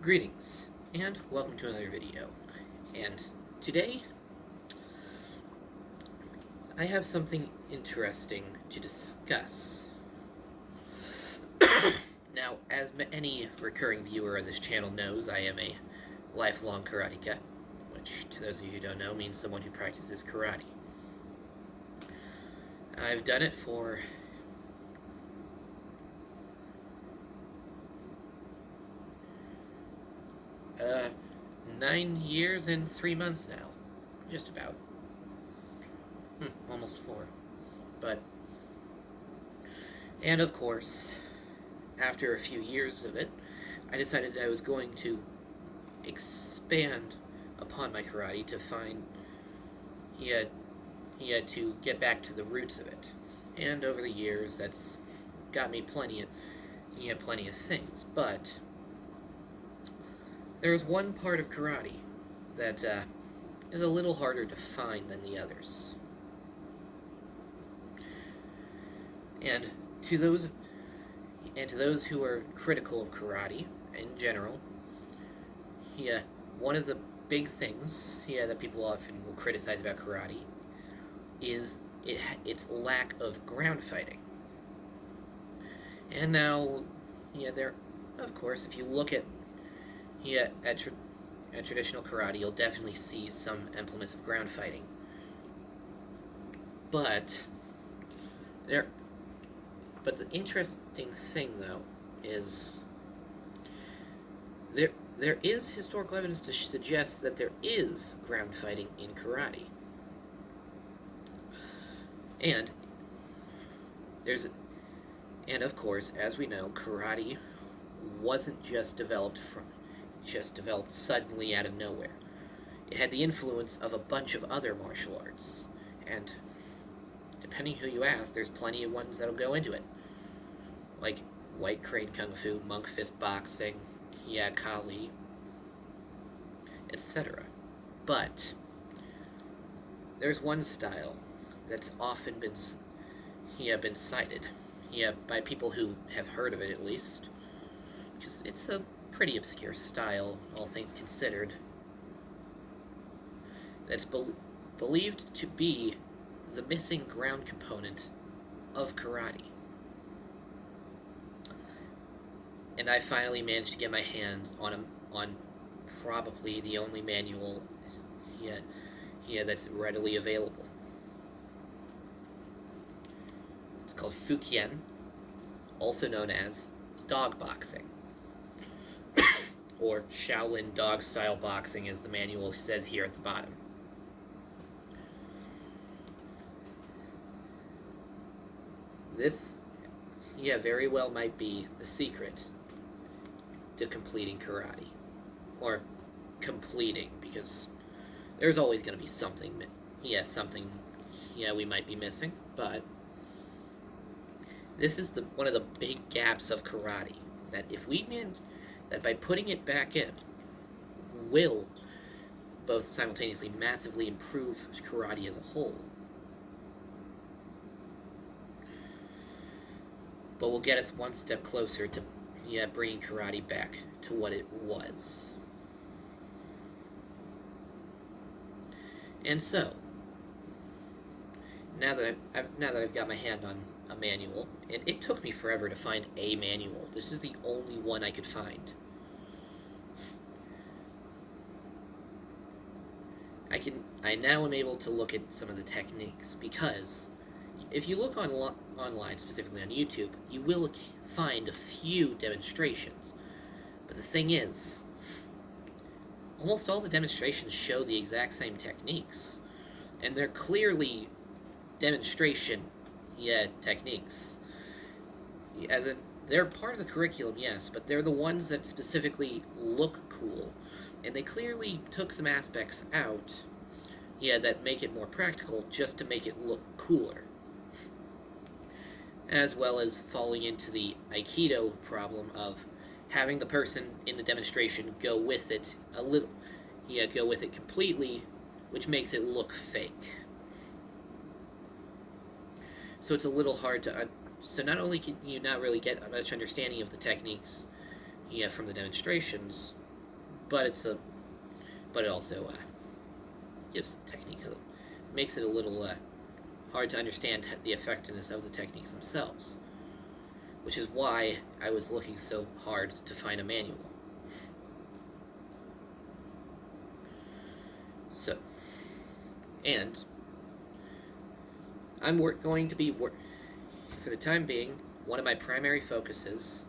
Greetings, and welcome to another video. And today, I have something interesting to discuss. Now, as any recurring viewer of this channel knows, I am a lifelong karateka, which, to those of you who don't know, means someone who practices karate. I've done it for uh, 9 years and 3 months now, just about. Almost 4. But, and of course, after a few years of it, I decided I was going to expand upon my karate to find he had to get back to the roots of it. And over the years, that's got me plenty of things. But there's one part of karate that is a little harder to find than the others. And to those who are critical of karate in general, one of the big things that people often will criticize about karate is its lack of ground fighting. And now, there, of course, if you look at traditional karate, you'll definitely see some implements of ground fighting. But the interesting thing, though, is there is historical evidence to suggest that there is ground fighting in karate. And of course, as we know, karate wasn't just developed suddenly out of nowhere. It had the influence of a bunch of other martial arts, and depending who you ask, there's plenty of ones that'll go into it, like White Crane Kung Fu, Monk Fist Boxing, Kali, etc. But there's one style that's often been cited, by people who have heard of it at least, because it's a pretty obscure style, all things considered, that's believed to be the missing ground component of karate. And I finally managed to get my hands on probably the only manual that's readily available. It's called Fukien, also known as dog boxing, or Shaolin dog style boxing, as the manual says here at the bottom. This, very well might be the secret to completing karate. Or completing, because there's always going to be something, we might be missing, but this is one of the big gaps of karate, that that by putting it back in, will both simultaneously massively improve karate as a whole. But will get us one step closer to bringing karate back to what it was. And so, now that I've got my hand on a manual, and it took me forever to find a manual. This is the only one I could find. I now am able to look at some of the techniques, because if you look online, specifically on YouTube, you will find a few demonstrations. But the thing is, almost all the demonstrations show the exact same techniques. And they're clearly demonstration techniques. As in, they're part of the curriculum, yes, but they're the ones that specifically look cool. And they clearly took some aspects out, that make it more practical, just to make it look cooler. As well as falling into the Aikido problem of having the person in the demonstration go with it a little, go with it completely, which makes it look fake. So it's a little hard to, so not only can you not really get much understanding of the techniques from the demonstrations, but it also gives technique, makes it a little hard to understand the effectiveness of the techniques themselves, which is why I was looking so hard to find a manual. So, and I'm going to be, for the time being, one of my primary focuses,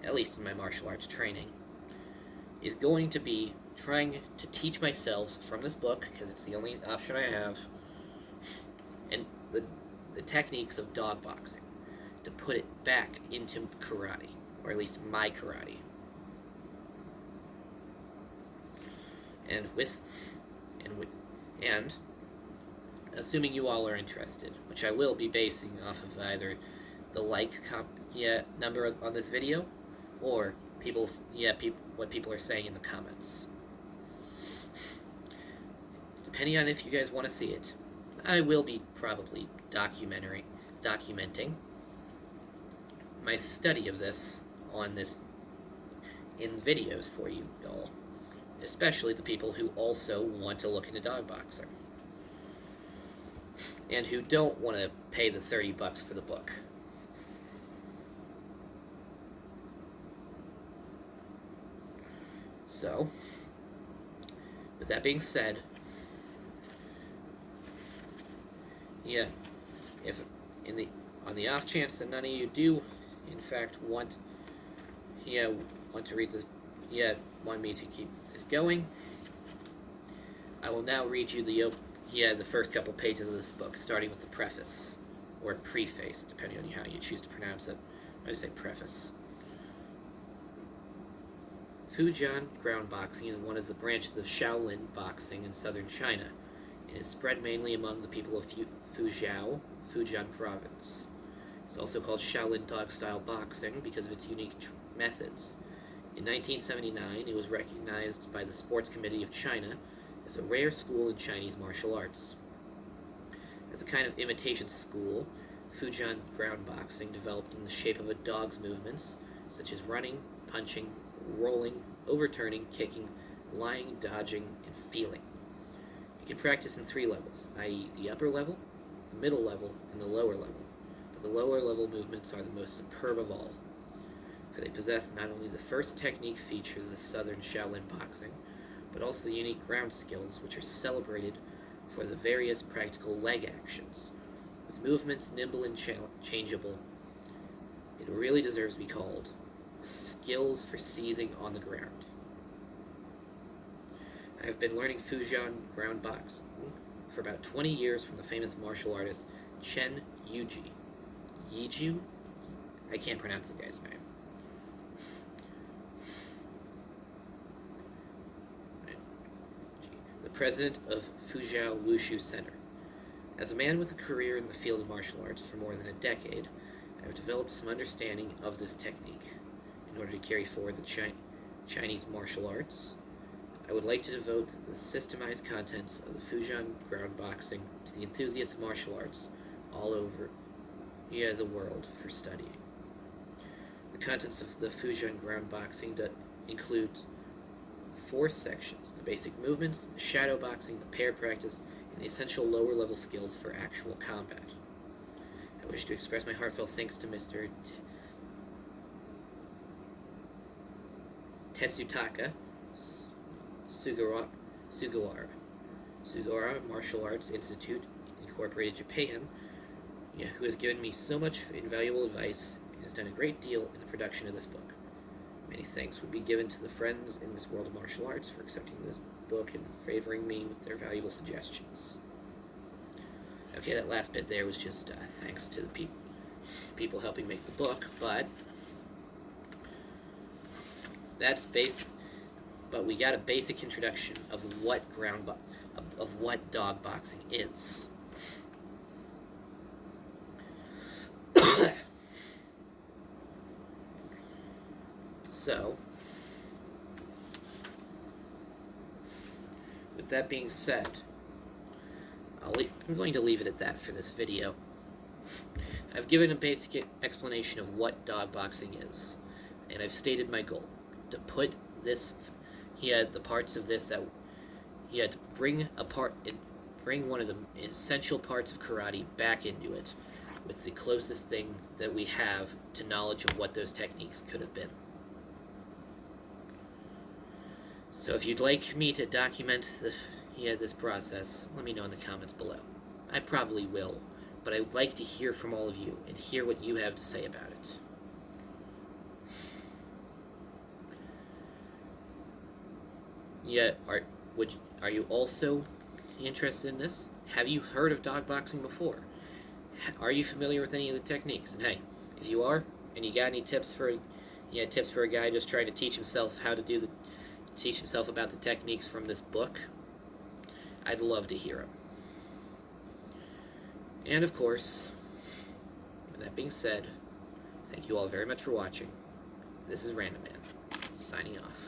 at least in my martial arts training, is going to be trying to teach myself from this book, because it's the only option I have, and the techniques of dog boxing, to put it back into karate, or at least my karate. And assuming you all are interested, which I will be basing off of either the number on this video, or what people are saying in the comments. Depending on if you guys want to see it, I will be probably documenting my study of this in videos for you all, especially the people who also want to look into dog boxing and who don't want to pay the $30 for the book. So, with that being said, if on the off chance that none of you do, in fact, want to read this, want me to keep this going, I will now read you the first couple pages of this book, starting with the preface, or preface, depending on how you choose to pronounce it. I say preface. Fujian ground boxing is one of the branches of Shaolin boxing in southern China. It is spread mainly among the people of Fujian province. It's also called Shaolin dog-style boxing because of its unique methods. In 1979, it was recognized by the Sports Committee of China as a rare school in Chinese martial arts. As a kind of imitation school, Fujian ground boxing developed in the shape of a dog's movements, such as running, punching, rolling, overturning, kicking, lying, dodging, and feeling. You can practice in 3 levels, i.e. the upper level, the middle level, and the lower level. But the lower level movements are the most superb of all, for they possess not only the first technique features of southern Shaolin boxing, but also the unique ground skills which are celebrated for the various practical leg actions. With movements nimble and changeable, it really deserves to be called skills for seizing on the ground. I have been learning Fujian ground boxing for about 20 years from the famous martial artist Chen Yiju? I can't pronounce the guy's name. The president of Fuzhou Wushu Center. As a man with a career in the field of martial arts for more than a decade, I have developed some understanding of this technique. In order to carry forward the Chinese martial arts, I would like to devote the systemized contents of the Fujian ground boxing to the enthusiasts of martial arts all over the world for studying. The contents of the Fujian ground boxing includes 4 sections: the basic movements, the shadow boxing, the pair practice, and the essential lower level skills for actual combat. I wish to express my heartfelt thanks to Mr. Tetsutaka Sugawara Martial Arts Institute, Incorporated, Japan, who has given me so much invaluable advice and has done a great deal in the production of this book. Many thanks would be given to the friends in this world of martial arts for accepting this book and favoring me with their valuable suggestions. Okay, that last bit there was just thanks to the people helping make the book, but that's basic. But we got a basic introduction of what dog boxing is. So, with that being said, I'm going to leave it at that for this video. I've given a basic explanation of what dog boxing is, and I've stated my goal: to put this he had the parts of this that he had to bring one of the essential parts of karate back into it, with the closest thing that we have to knowledge of what those techniques could have been. So if you'd like me to document this process, let me know in the comments below. I probably will, but I would like to hear from all of you and hear what you have to say about it. Yeah, are you also interested in this? Have you heard of dog boxing before? Are you familiar with any of the techniques? And hey, if you are, and you got any tips for a guy just trying to teach himself about the techniques from this book, I'd love to hear them. And of course, with that being said, thank you all very much for watching. This is Randoman, signing off.